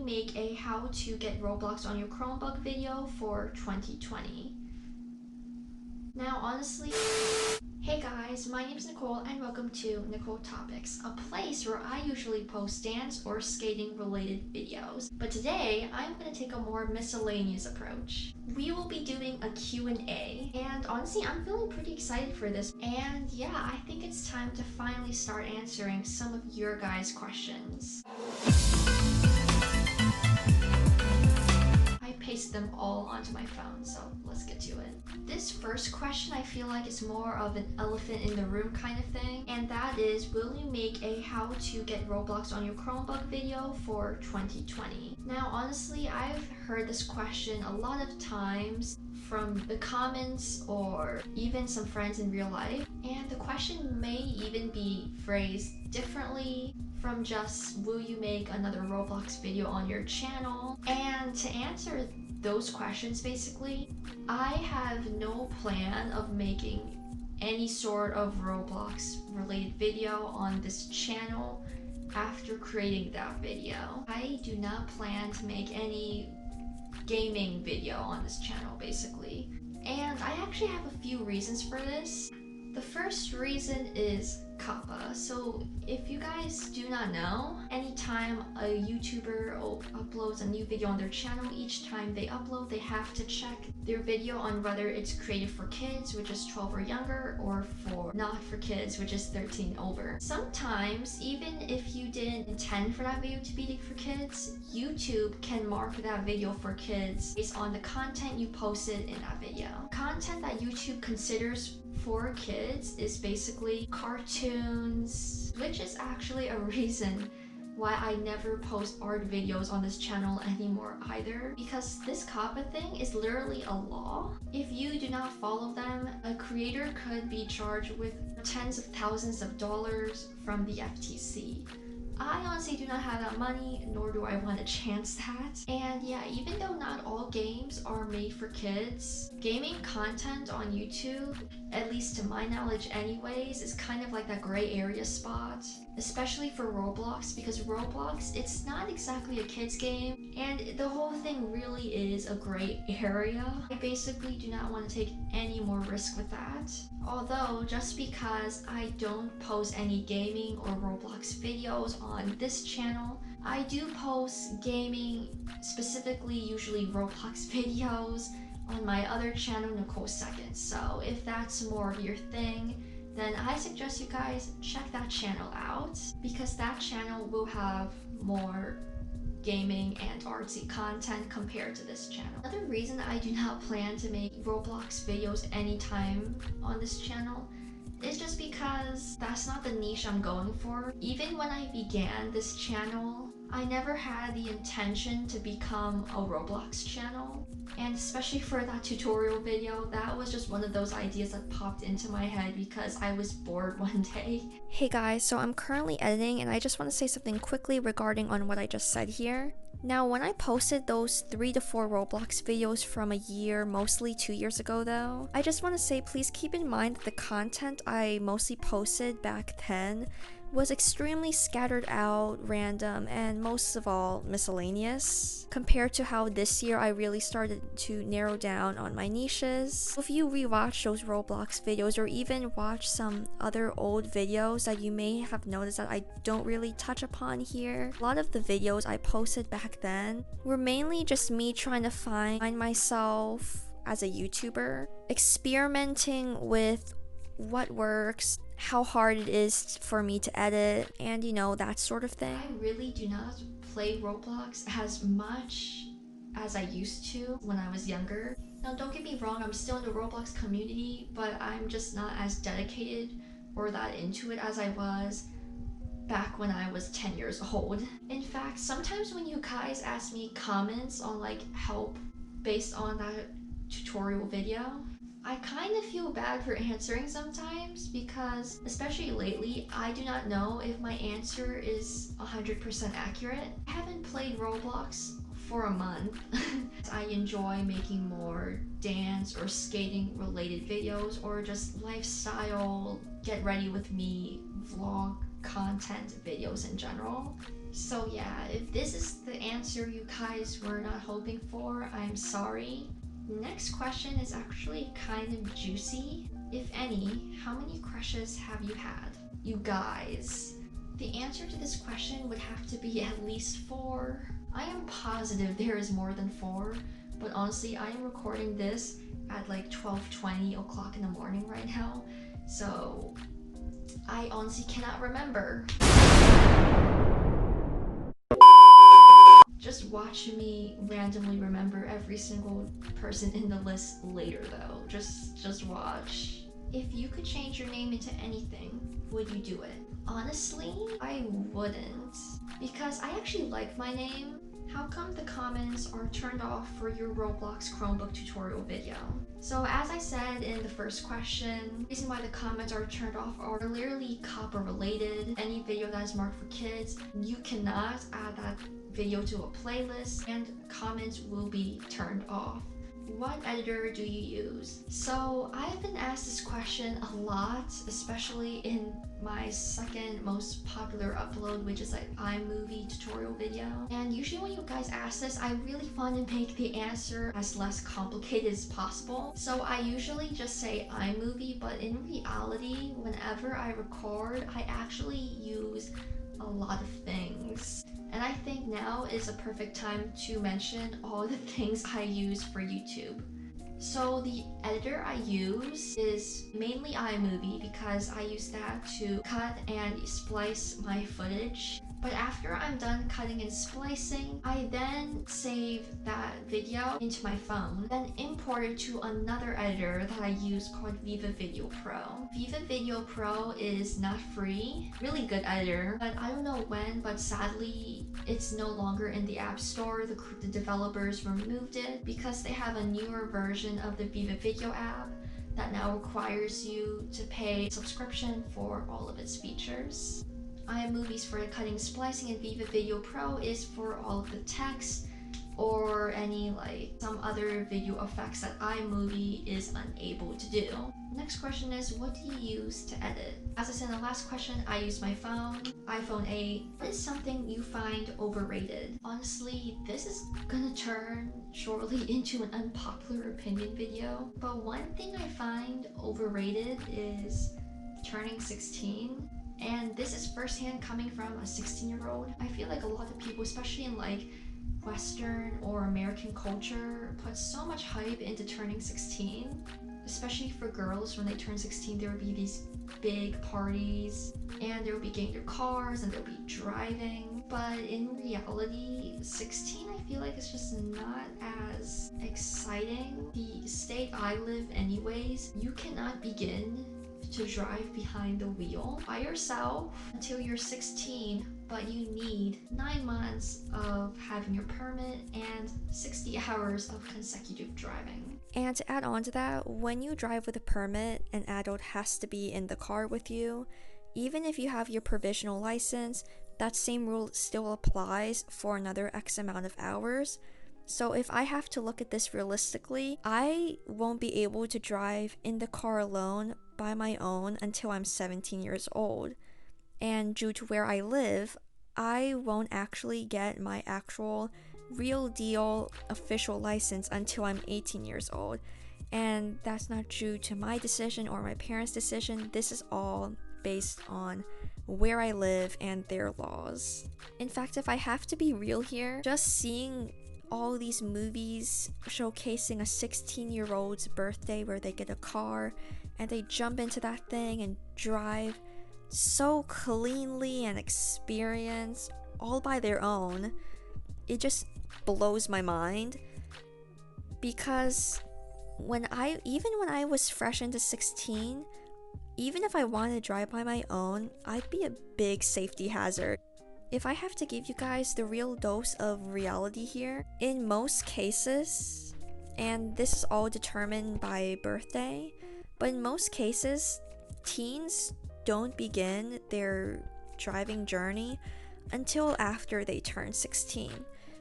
make a how to get Roblox on your Chromebook video for 2020. Now honestly, hey guys, my name is Nicole and welcome to Nicole Topics, a place where I usually post dance or skating related videos. But today, I'm going to take a more miscellaneous approach. We will be doing a Q&A, and honestly, I'm feeling pretty excited for this. And yeah, I think it's time to finally start answering some of your guys' questions. I pasted them all onto my phone, so let's get to it. This first question I feel like is more of an elephant in the room kind of thing, and that is, will you make a how to get Roblox on your Chromebook video for 2020? Now honestly, I've heard this question a lot of times from the comments or even some friends in real life, and the question may even be phrased differently from just, will you make another Roblox video on your channel? And to answer those questions, basically, I have no plan of making any sort of Roblox related video on this channel after creating that video. I do not plan to make any gaming video on this channel, basically. And I actually have a few reasons for this. The first reason is Kappa. So if you guys do not know, anytime a YouTuber uploads a new video on their channel, each time they upload, they have to check their video on whether it's created for kids, which is 12 or younger, or for not for kids, which is 13 over. Sometimes, even if you didn't intend for that video to be for kids, YouTube can mark that video for kids based on the content you posted in that video. Content that YouTube considers for kids is basically cartoons, which is actually a reason why I never post art videos on this channel anymore either, because this COPPA thing is literally a law. If you do not follow them, a creator could be charged with tens of thousands of dollars from the FTC. I honestly do not have that money, nor do I want to chance that. And yeah, even though not all games are made for kids, gaming content on YouTube, at least to my knowledge anyways, is kind of like that gray area spot, especially for Roblox, because Roblox, it's not exactly a kid's game, and the whole thing really is a gray area. I basically do not want to take any more risk with that. Although, just because I don't post any gaming or Roblox videos on this channel, I do post gaming, specifically usually Roblox videos, on my other channel, Nicole Seconds. So if that's more of your thing, then I suggest you guys check that channel out, because that channel will have more gaming and artsy content compared to this channel. Another reason I do not plan to make Roblox videos anytime on this channel is just because that's not the niche I'm going for. Even when I began this channel, I never had the intention to become a Roblox channel. And especially for that tutorial video, that was just one of those ideas that popped into my head because I was bored one day. Hey guys, so I'm currently editing and I just want to say something quickly regarding on what I just said here. Now, when I posted those 3 to 4 Roblox videos from a year, mostly 2 years ago though, I just want to say please keep in mind that the content I mostly posted back then was extremely scattered out, random, and most of all miscellaneous, compared to how this year I really started to narrow down on my niches. If you rewatch those Roblox videos or even watch some other old videos that you may have noticed that I don't really touch upon here, a lot of the videos I posted back then were mainly just me trying to find myself as a YouTuber, experimenting with what works, how hard it is for me to edit, and you know, that sort of thing. I really do not play Roblox as much as I used to when I was younger. Now don't get me wrong, I'm still in the Roblox community, but I'm just not as dedicated or that into it as I was back when I was 10 years old. In fact, sometimes when you guys ask me comments on like help based on that tutorial video, I kind of feel bad for answering sometimes, because especially lately, I do not know if my answer is 100% accurate. I haven't played Roblox for a month. I enjoy making more dance or skating related videos, or just lifestyle, get ready with me, vlog content videos in general. So yeah, if this is the answer you guys were not hoping for, I'm sorry. Next question is actually kind of juicy. If any, how many crushes have you had? You guys. The answer to this question would have to be at least 4. I am positive there is more than 4, but honestly, I am recording this at like 12:20 o'clock in the morning right now, so I honestly cannot remember. Just watch me randomly remember every single person in the list later though. Just watch. If you could change your name into anything, would you do it? Honestly, I wouldn't. Because I actually like my name. How come the comments are turned off for your Roblox Chromebook tutorial video? So as I said in the first question, the reason why the comments are turned off are literally copyright related. Any video that is marked for kids, you cannot add that video to a playlist and comments will be turned off. What editor do you use? So I've been asked this question a lot, especially in my second most popular upload, which is like iMovie tutorial video. And usually when you guys ask this, I really want to make the answer as less complicated as possible. So I usually just say iMovie, but in reality, whenever I record, I actually use a lot of things. And I think now is a perfect time to mention all the things I use for YouTube. So the editor I use is mainly iMovie because I use that to cut and splice my footage. But after I'm done cutting and splicing, I then save that video into my phone, then import it to another editor that I use called Viva Video Pro. Viva Video Pro is not free, really good editor, but I don't know when, but sadly it's no longer in the App Store. The developers removed it because they have a newer version of the Viva Video app that now requires you to pay subscription for all of its features. iMovie's for the cutting, splicing, and Viva Video Pro is for all of the text or any some other video effects that iMovie is unable to do. Next question is, what do you use to edit? As I said in the last question, I use my phone, iPhone 8. What is something you find overrated? Honestly, this is gonna turn shortly into an unpopular opinion video, but one thing I find overrated is turning 16. And this is firsthand coming from a 16-year-old. I feel like a lot of people, especially in Western or American culture, put so much hype into turning 16. Especially for girls, when they turn 16, there will be these big parties and they'll be getting their cars and they'll be driving. But in reality, 16 I feel like it's just not as exciting. The state I live anyways, you cannot begin to drive behind the wheel by yourself until you're 16, but you need 9 months of having your permit and 60 hours of consecutive driving. And to add on to that, when you drive with a permit, an adult has to be in the car with you. Even if you have your provisional license, that same rule still applies for another X amount of hours. So if I have to look at this realistically, I won't be able to drive in the car alone by my own until I'm 17 years old. And due to where I live, I won't actually get my actual real deal official license until I'm 18 years old. And that's not due to my decision or my parents' decision. This is all based on where I live and their laws. In fact, if I have to be real here, just seeing all these movies showcasing a 16-year-old's birthday where they get a car and they jump into that thing and drive so cleanly and experience all by their own, it just blows my mind. Because even when I was fresh into 16, even if I wanted to drive by my own, I'd be a big safety hazard. If I have to give you guys the real dose of reality here, in most cases, and this is all determined by birthday, but in most cases, teens don't begin their driving journey until after they turn 16.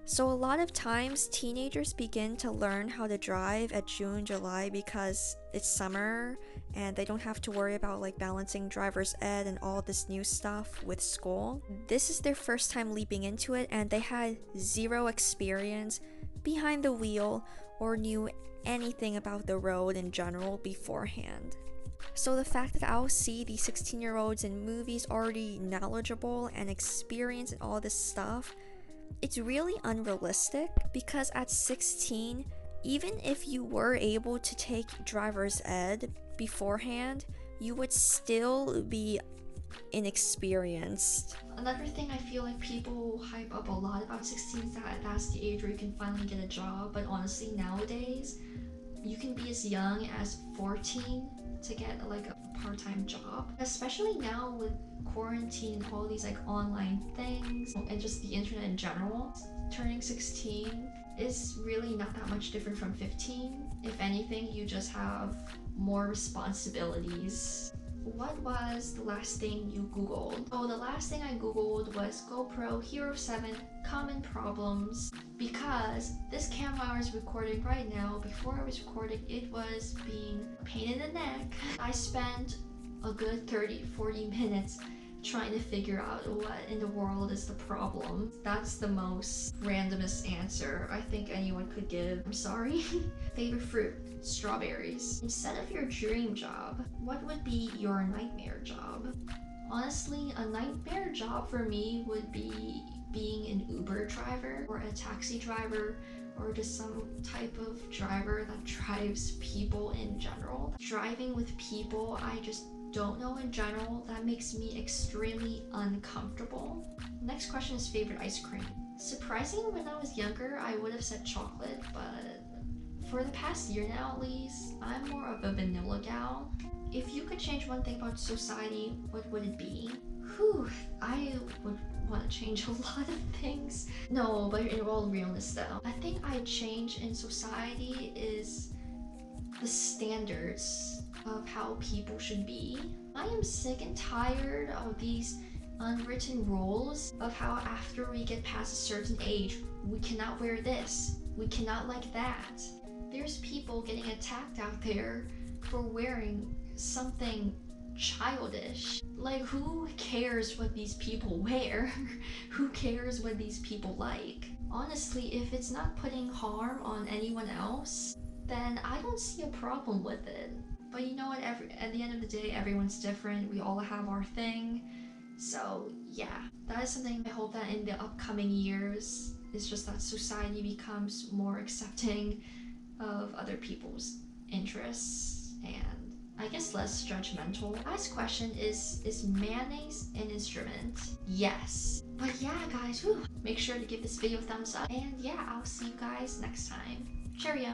So a lot of times teenagers begin to learn how to drive at June, July because it's summer and they don't have to worry about like balancing driver's ed and all this new stuff with school. This is their first time leaping into it and they had zero experience behind the wheel or knew anything about the road in general beforehand. So the fact that I'll see these 16-year-olds in movies already knowledgeable and experienced in all this stuff, it's really unrealistic because at 16, even if you were able to take driver's ed beforehand, you would still be inexperienced. Another thing I feel like people hype up a lot about 16 is that that's the age where you can finally get a job, but honestly nowadays you can be as young as 14 to get like a part-time job, especially now with quarantine and all these like online things and just the internet in general. Turning 16 is really not that much different from 15. If anything, you just have more responsibilities. What was the last thing you googled? Oh, the last thing I googled was GoPro Hero 7 common problems, because this camera I was recording right now, before I was recording, it was being a pain in the neck. I spent a good 30-40 minutes trying to figure out what in the world is the problem. That's the most randomest answer I think anyone could give. I'm sorry. Favorite fruit? Strawberries. Instead of your dream job, what would be your nightmare job? Honestly, a nightmare job for me would be being an Uber driver or a taxi driver or just some type of driver that drives people in general. Driving with people I just don't know in general, that makes me extremely uncomfortable. Next question is favorite ice cream. Surprisingly, when I was younger, I would have said chocolate, but for the past year now at least, I'm more of a vanilla gal. If you could change one thing about society, what would it be? Whew, I would want to change a lot of things. No, but in all realness though, I think I'd change in society is the standards of how people should be. I am sick and tired of these unwritten rules of how after we get past a certain age, we cannot wear this, we cannot like that. There's people getting attacked out there for wearing something childish. Like, who cares what these people wear? Who cares what these people like? Honestly, if it's not putting harm on anyone else, then I don't see a problem with it. But you know what, at the end of the day, everyone's different. We all have our thing. So yeah, that is something I hope that in the upcoming years, it's just that society becomes more accepting of other people's interests and I guess less judgmental. Last question is mayonnaise an instrument? Yes. But yeah guys, whew, make sure to give this video a thumbs up and yeah, I'll see you guys next time. Cheerio!